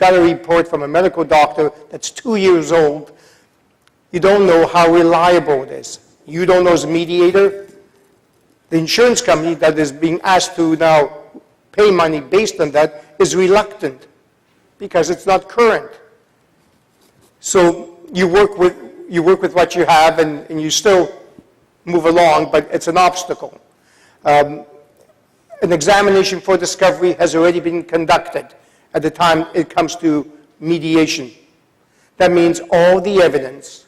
got a report from a medical doctor that's 2 years old. You don't know how reliable it is. You don't know as a mediator. The insurance company that is being asked to now pay money based on that is reluctant because it's not current. So you work with what you have and you still move along, but it's an obstacle. An examination for discovery has already been conducted at the time it comes to mediation. That means all the evidence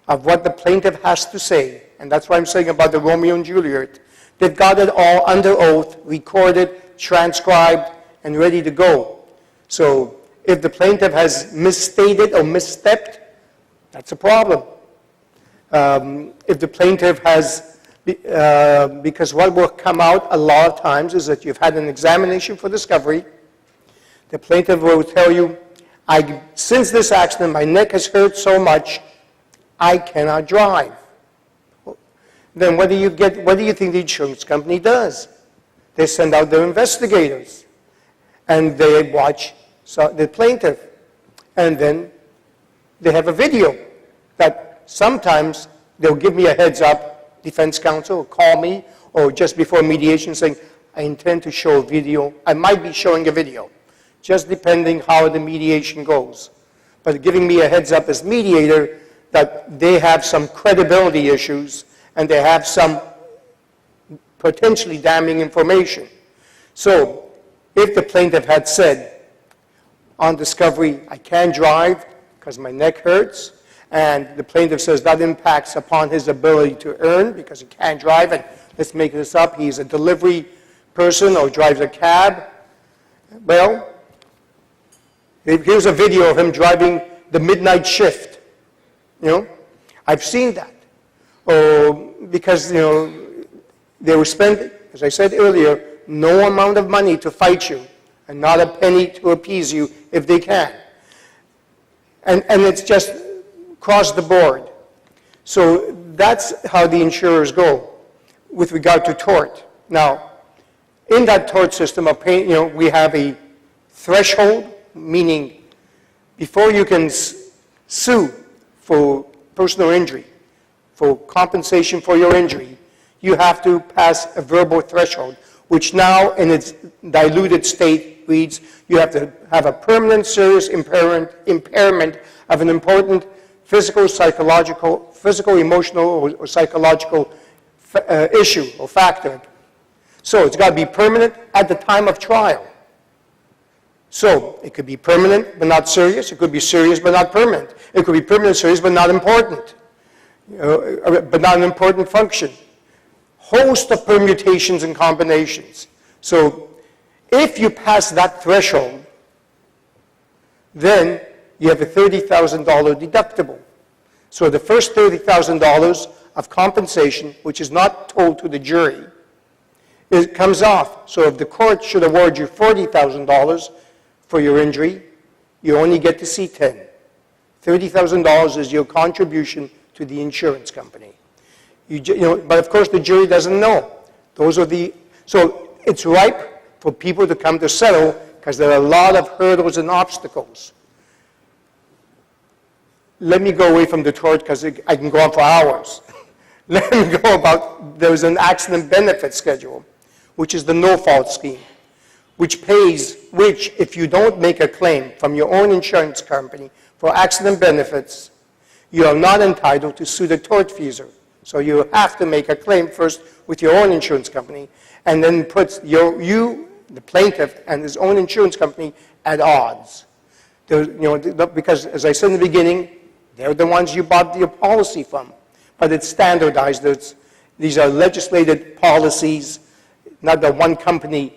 of what the plaintiff has to say, and that's what I'm saying about the Romeo and Juliet, they've got it all under oath, recorded, transcribed, and ready to go. So if the plaintiff has misstated or misstepped, that's a problem. If the plaintiff has, because what will come out a lot of times is that you've had an examination for discovery, the plaintiff will tell you, since this accident, my neck has hurt so much, I cannot drive. Then what do you think the insurance company does? They send out their investigators, and they watch the plaintiff, and then they have a video that sometimes they'll give me a heads up, defense counsel will call me, or just before mediation saying, I intend to show a video. I might be showing a video, just depending how the mediation goes. But giving me a heads up as mediator that they have some credibility issues and they have some potentially damning information. So if the plaintiff had said on discovery, I can't drive because my neck hurts, and the plaintiff says that impacts upon his ability to earn because he can't drive, and let's make this up, he's a delivery person or drives a cab, well, here's a video of him driving the midnight shift. I've seen that. Because, they will spend, as I said earlier, no amount of money to fight you and not a penny to appease you if they can. And it's just across the board. So that's how the insurers go with regard to tort. Now, in that tort system, we have a threshold, meaning before you can sue for personal injury, for compensation for your injury, you have to pass a verbal threshold, which now in its diluted state reads, you have to have a permanent serious impairment of an important physical, emotional, or psychological issue or factor. So it's got to be permanent at the time of trial. So it could be permanent but not serious. It could be serious but not permanent. It could be permanent, serious but not important, but not an important function. Host of permutations and combinations. So if you pass that threshold, then you have a $30,000 deductible. So the first $30,000 of compensation, which is not told to the jury, it comes off. So if the court should award you $40,000 for your injury, you only get to see $10,000. $30,000 is your contribution to the insurance company. But of course the jury doesn't know. So it's ripe for people to come to settle because there are a lot of hurdles and obstacles. Let me go away from the tort because I can go on for hours. Let me go about, there's an accident benefit schedule, which is the no-fault scheme, which if you don't make a claim from your own insurance company for accident benefits, you are not entitled to sue the tortfeasor. So you have to make a claim first with your own insurance company, and then puts the plaintiff, and his own insurance company at odds. Because, as I said in the beginning, they're the ones you bought your policy from. But it's standardized. These are legislated policies, not that one company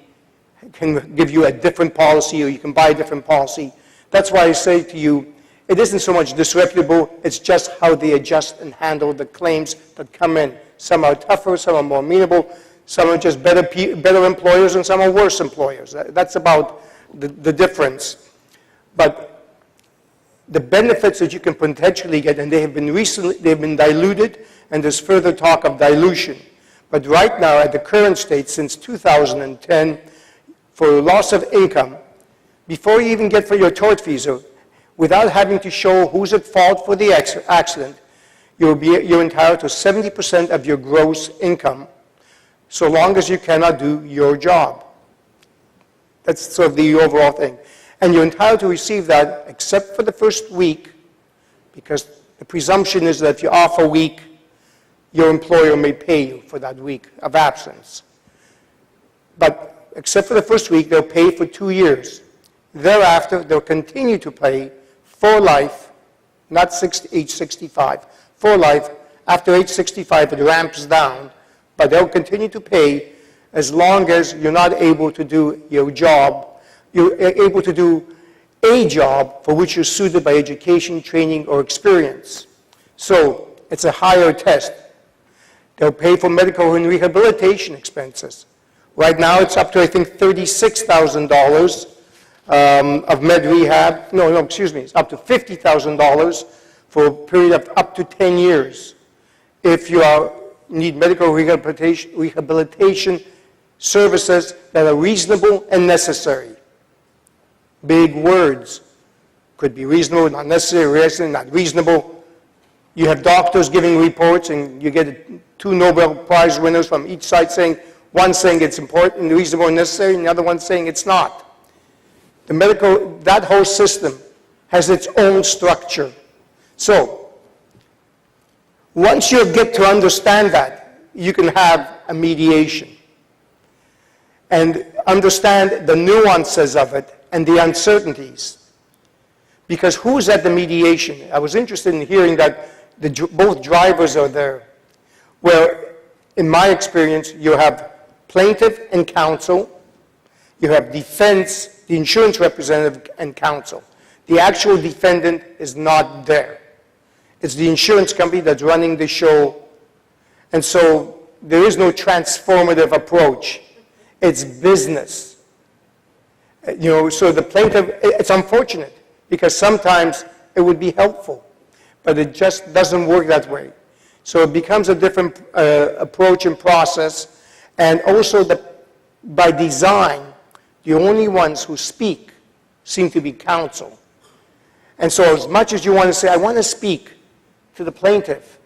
can give you a different policy or you can buy a different policy. That's why I say to you, it isn't so much disreputable, it's just how they adjust and handle the claims that come in. Some are tougher, some are more amenable, some are just better employers, and some are worse employers. That's about the difference. But the benefits that you can potentially get, and they've been diluted, and there's further talk of dilution. But right now, at the current state, since 2010, for loss of income, before you even get for your tortfeasor, without having to show who's at fault for the accident, you're entitled to 70% of your gross income, so long as you cannot do your job. That's sort of the overall thing. And you're entitled to receive that except for the first week, because the presumption is that if you're off a week, your employer may pay you for that week of absence. But except for the first week, they'll pay for 2 years. Thereafter, they'll continue to pay for life, not age 65, for life. After age 65, it ramps down, but they'll continue to pay as long as you're not able to do your job. You're able to do a job for which you're suited by education, training, or experience. So it's a higher test. They'll pay for medical and rehabilitation expenses. Right now, it's up to, I think, $36,000 of med rehab. It's up to $50,000 for a period of up to 10 years. If you need medical rehabilitation services that are reasonable and necessary. Big words. Could be reasonable, not necessary, not reasonable. You have doctors giving reports, and you get 2 Nobel Prize winners from each side saying, one saying it's important, reasonable, and necessary, and the other one saying it's not. That whole system has its own structure. So, once you get to understand that, you can have a mediation and understand the nuances of it and the uncertainties. Because who's at the mediation? I was interested in hearing that both drivers are there. Where, in my experience, you have plaintiff and counsel, you have defense, the insurance representative and counsel. The actual defendant is not there. It's the insurance company that's running the show, and so there is no transformative approach. It's business. So the plaintiff, it's unfortunate, because sometimes it would be helpful, but it just doesn't work that way. So it becomes a different approach and process, and also by design, the only ones who speak seem to be counsel. And so as much as you want to say, I want to speak to the plaintiff,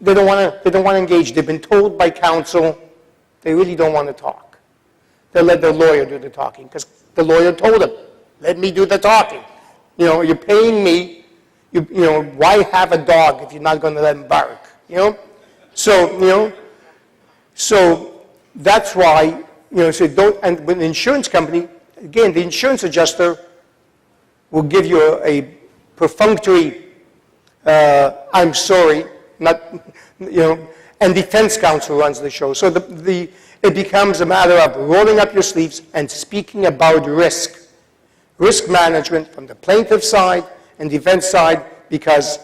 they don't want to engage. They've been told by counsel they really don't want to talk. They'll let the lawyer do the talking, because the lawyer told them, let me do the talking. You're paying me. Why have a dog if you're not going to let him bark? So that's why, so don't, and with an insurance company, again, the insurance adjuster will give you a perfunctory, I'm sorry, not, and defense counsel runs the show. So it becomes a matter of rolling up your sleeves and speaking about risk management from the plaintiff side and defense side, because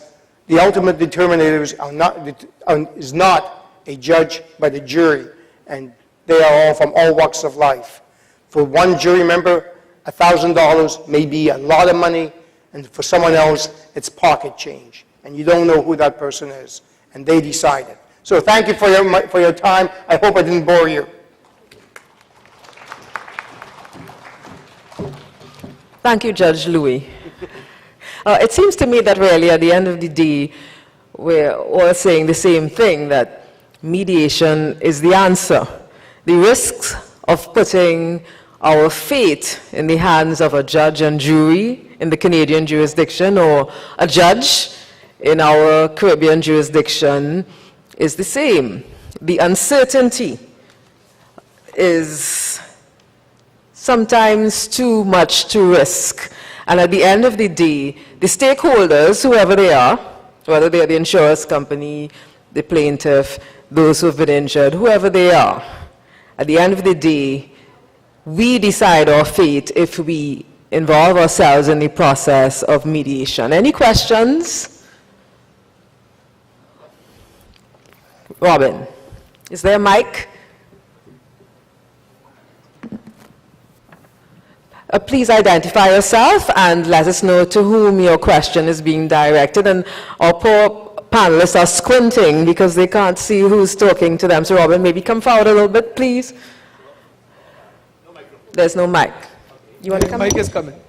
the ultimate determinators is not a judge but a jury, and they are all from all walks of life. For one jury member, $1,000 may be a lot of money, and for someone else, it's pocket change, and you don't know who that person is, and they decide it. So thank you for your time. I hope I didn't bore you. Thank you, Judge Louis. It seems to me that really at the end of the day, we're all saying the same thing, that mediation is the answer. The risks of putting our fate in the hands of a judge and jury in the Canadian jurisdiction, or a judge in our Caribbean jurisdiction, is the same. The uncertainty is sometimes too much to risk. And at the end of the day, the stakeholders, whoever they are, whether they are the insurance company, the plaintiff, those who have been injured, whoever they are, at the end of the day, we decide our fate if we involve ourselves in the process of mediation. Any questions? Robin, is there a mic? Please identify yourself and let us know to whom your question is being directed. And our poor panelists are squinting because they can't see who's talking to them. So Robin, maybe come forward a little bit, please. There's no mic. You want to come? Mic is coming.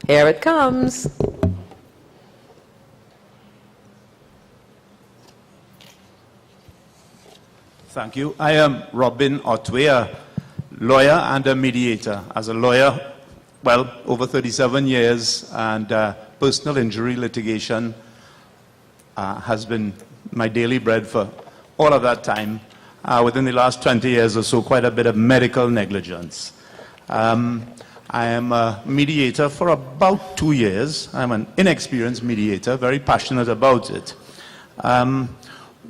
Here it comes. Thank you. I am Robin Otway, a lawyer and a mediator. As a lawyer, well, over 37 years, and personal injury litigation has been my daily bread for all of that time. Within the last 20 years or so, quite a bit of medical negligence. I am a mediator for about 2 years. I'm an inexperienced mediator, very passionate about it.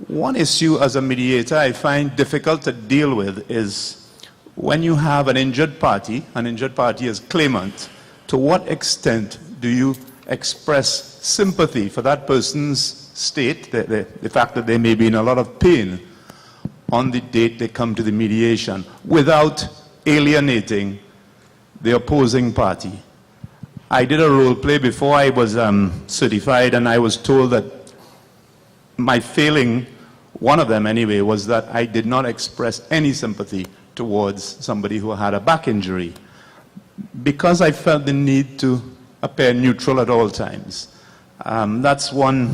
One issue as a mediator I find difficult to deal with is when you have an injured party is claimant, to what extent do you express sympathy for that person's state, the fact that they may be in a lot of pain on the date they come to the mediation, without alienating the opposing party? I did a role play before I was certified, and I was told that my failing, one of them anyway, was that I did not express any sympathy towards somebody who had a back injury, because I felt the need to appear neutral at all times. That's one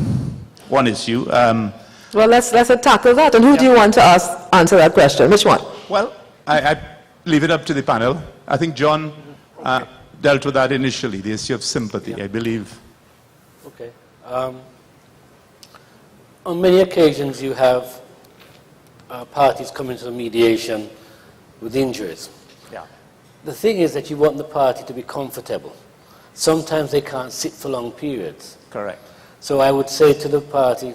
issue. Well, let's tackle that. And who do you want to answer that question? Which one? Well, I leave it up to the panel. I think John dealt with that initially, the issue of sympathy, I believe. Okay. On many occasions, you have parties come into the mediation with injuries. Yeah. The thing is that you want the party to be comfortable. Sometimes they can't sit for long periods. Correct. So I would say to the party,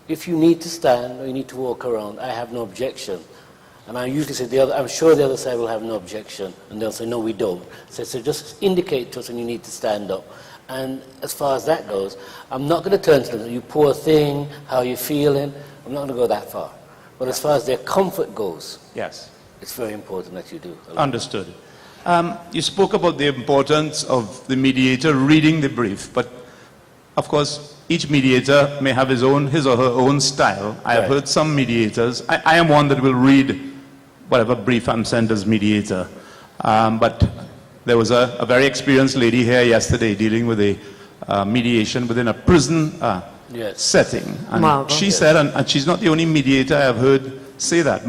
if you need to stand or you need to walk around, I have no objection. And I usually say, I'm sure the other side will have no objection. And they'll say, no, we don't. So just indicate to us when you need to stand up. And as far as that goes, I'm not going to turn to them, you poor thing, how are you feeling? I'm not going to go that far. But as far as their comfort goes, Yes. it's very important that you do. Understood. You spoke about the importance of the mediator reading the brief, but of course, each mediator may have his or her own style. I have heard some mediators, I am one that will read whatever brief I'm sent as mediator, but there was a very experienced lady here yesterday dealing with a mediation within a prison setting. And she said, and she's not the only mediator I have heard say that.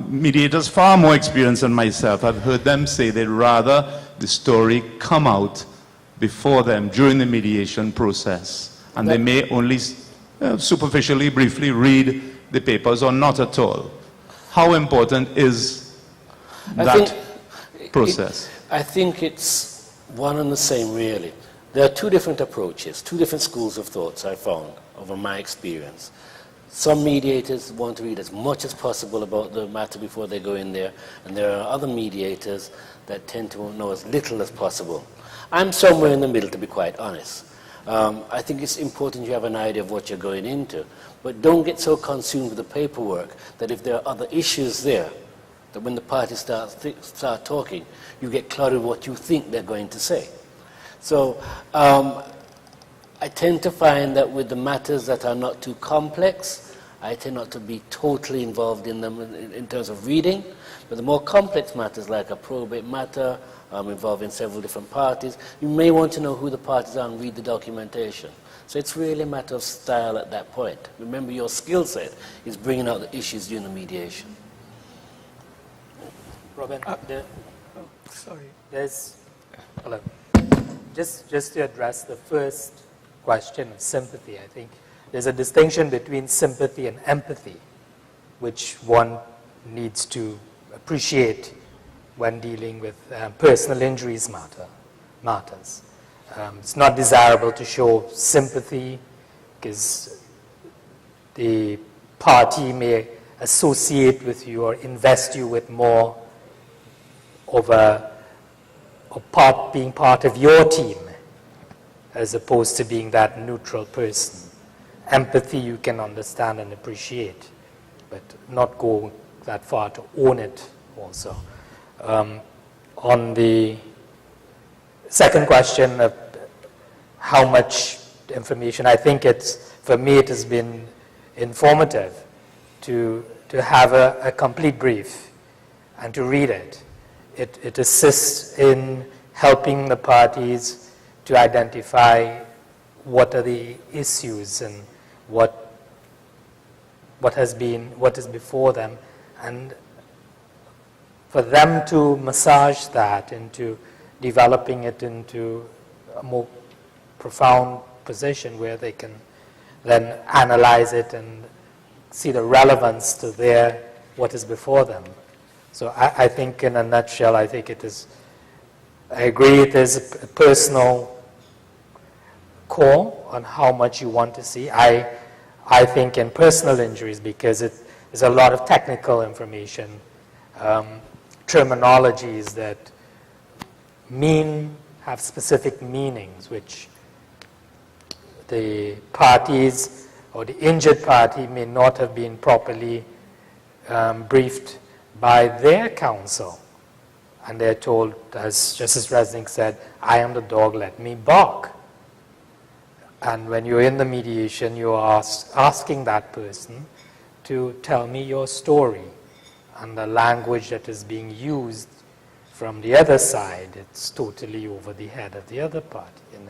Mediators far more experienced than myself, I've heard them say they'd rather the story come out before them during the mediation process. And they may only superficially, briefly read the papers or not at all. How important is that process? I think it's one and the same, really. There are two different approaches, two different schools of thoughts I found over my experience. Some mediators want to read as much as possible about the matter before they go in there, and there are other mediators that tend to know as little as possible. I'm somewhere in the middle, to be quite honest. I think it's important you have an idea of what you're going into, but don't get so consumed with the paperwork that if there are other issues there, that when the parties start talking, you get clouded with what you think they're going to say. So I tend to find that with the matters that are not too complex, I tend not to be totally involved in them in terms of reading, but the more complex matters like a probate matter, involving several different parties, you may want to know who the parties are and read the documentation. So it's really a matter of style at that point. Remember, your skill set is bringing out the issues during the mediation. Robin, Sorry. hello. Just to address the first question of sympathy, I think there's a distinction between sympathy and empathy, which one needs to appreciate when dealing with personal injuries matters. It's not desirable to show sympathy because the party may associate with you or invest you with more of being part of your team as opposed to being that neutral person. Empathy you can understand and appreciate, but not go that far to own it also. On the second question of how much information, I think for me it has been informative to have a complete brief. and to read it. It assists in helping the parties to identify what are the issues and what is before them, and for them to massage that into developing it into a more profound position where they can then analyze it and see the relevance to what is before them. So I think in a nutshell, I agree it is a personal call on how much you want to see. I think in personal injuries, because it is a lot of technical information, terminologies that have specific meanings, which the parties or the injured party may not have been properly briefed by their counsel. And they're told, as Justice Resnick said, I am the dog, let me bark. And when you're in the mediation, you're asking that person to tell me your story. And the language that is being used from the other side, it's totally over the head of the other party. And